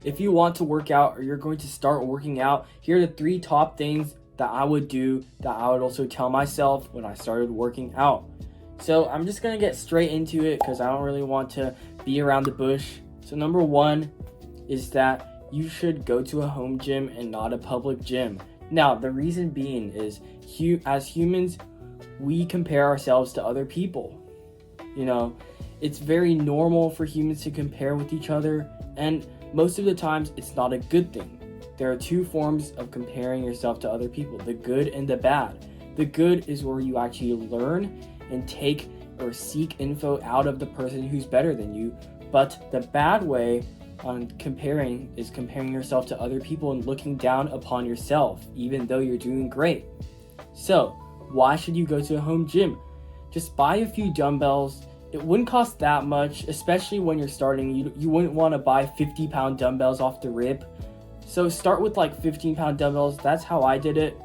If you want to work out or you're going to start working out, here are the 3 top things that I would do that I would also tell myself when I started working out. So I'm just going to get straight into it because I don't really want to be around the bush. So number 1 is that you should go to a home gym and not a public gym. Now, the reason being is as humans, we compare ourselves to other people. You know, it's very normal for humans to compare with each other, and most of the times it's not a good thing. There are 2 forms of comparing yourself to other people, the good and the bad. The good is where you actually learn and take or seek info out of the person who's better than you, but the bad way on comparing is comparing yourself to other people and looking down upon yourself, even though you're doing great. So, why should you go to a home gym? Just buy a few dumbbells. It wouldn't cost that much, especially when you're starting. You wouldn't want to buy 50-pound dumbbells off the rip. So start with like 15-pound dumbbells. That's how I did it.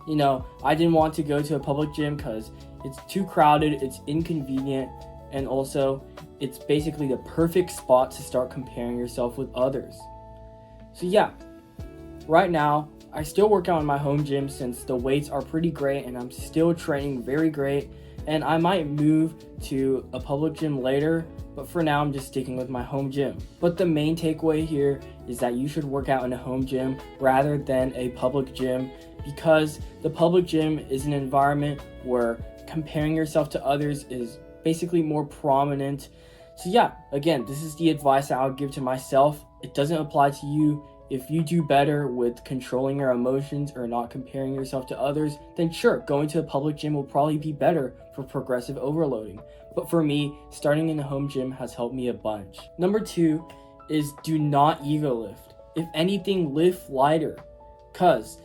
You know, I didn't want to go to a public gym because it's too crowded, it's inconvenient, and also it's basically the perfect spot to start comparing yourself with others. So yeah, right now, I still work out in my home gym since the weights are pretty great and I'm still training very great. And I might move to a public gym later, but for now I'm just sticking with my home gym. But the main takeaway here is that you should work out in a home gym rather than a public gym, because the public gym is an environment where comparing yourself to others is basically more prominent. So yeah, again, this is the advice I would give to myself. It doesn't apply to you. If you do better with controlling your emotions or not comparing yourself to others, then sure, going to a public gym will probably be better for progressive overloading. But for me, starting in a home gym has helped me a bunch. Number 2 is do not ego lift. If anything, lift lighter. Cause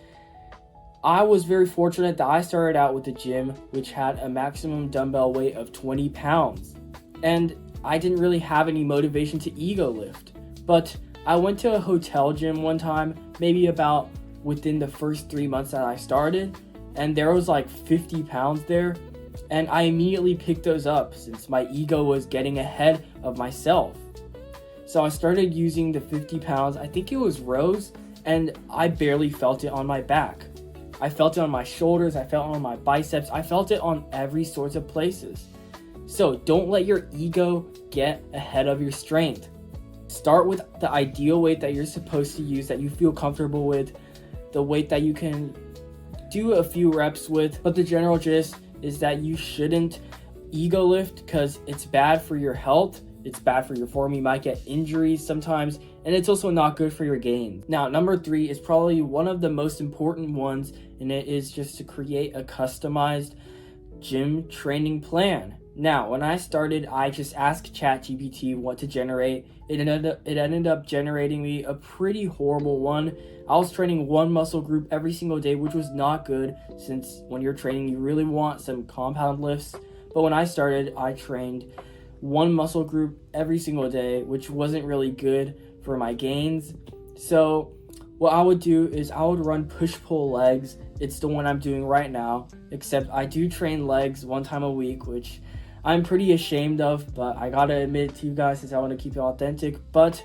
I was very fortunate that I started out with a gym which had a maximum dumbbell weight of 20 pounds. And I didn't really have any motivation to ego lift. But I went to a hotel gym one time, maybe about within the first 3 months that I started, and there was like 50 pounds there, and I immediately picked those up since my ego was getting ahead of myself. So I started using the 50 pounds, I think it was rows, and I barely felt it on my back. I felt it on my shoulders, I felt it on my biceps, I felt it on every sort of places. So don't let your ego get ahead of your strength. Start with the ideal weight that you're supposed to use, that you feel comfortable with, the weight that you can do a few reps with. But the general gist is that you shouldn't ego lift because it's bad for your health, it's bad for your form, you might get injuries sometimes, and it's also not good for your gains. Now, number 3 is probably one of the most important ones, and it is just to create a customized gym training plan. Now, when I started, I just asked ChatGPT what to generate. It ended up generating me a pretty horrible one. I was training one muscle group every single day, which was not good, since when you're training, you really want some compound lifts. But when I started, I trained one muscle group every single day, which wasn't really good for my gains. So what I would do is I would run push-pull legs. It's the one I'm doing right now, except I do train legs 1 time a week, which I'm pretty ashamed of, but I gotta admit it to you guys since I want to keep it authentic. But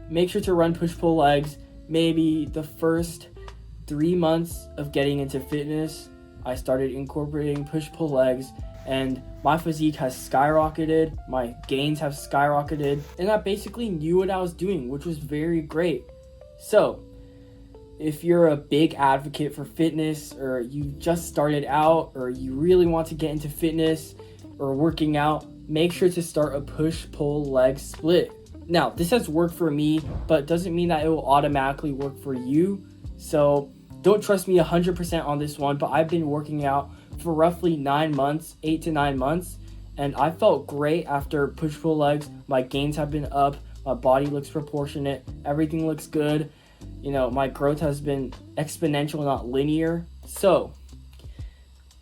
make sure to run push-pull legs. Maybe the first 3 months of getting into fitness, I started incorporating push-pull legs, and my physique has skyrocketed, my gains have skyrocketed, and I basically knew what I was doing, which was very great. So if you're a big advocate for fitness, or you just started out, or you really want to get into fitness or working out, make sure to start a push-pull leg split. Now, this has worked for me, but doesn't mean that it will automatically work for you. So don't trust me 100% on this one, but I've been working out for roughly 9 months, 8 to 9 months, and I felt great after push-pull legs. My gains have been up, my body looks proportionate, everything looks good. You know, my growth has been exponential, not linear. So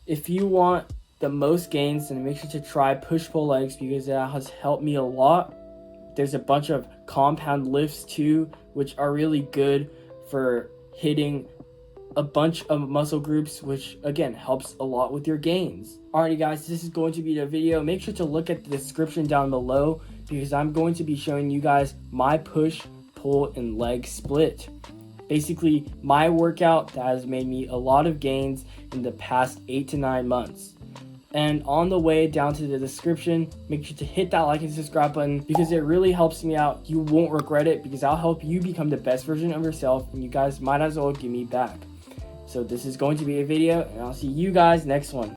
if you want the most gains, then make sure to try push-pull legs because that has helped me a lot. There's a bunch of compound lifts too, which are really good for hitting a bunch of muscle groups, which again helps a lot with your gains. Alrighty guys, this is going to be the video. Make sure to look at the description down below because I'm going to be showing you guys my push-pull pull and leg split. Basically, my workout that has made me a lot of gains in the past 8 to 9 months. And on the way down to the description, make sure to hit that like and subscribe button because it really helps me out. You won't regret it because I'll help you become the best version of yourself, and you guys might as well give me back. So this is going to be a video, and I'll see you guys next one.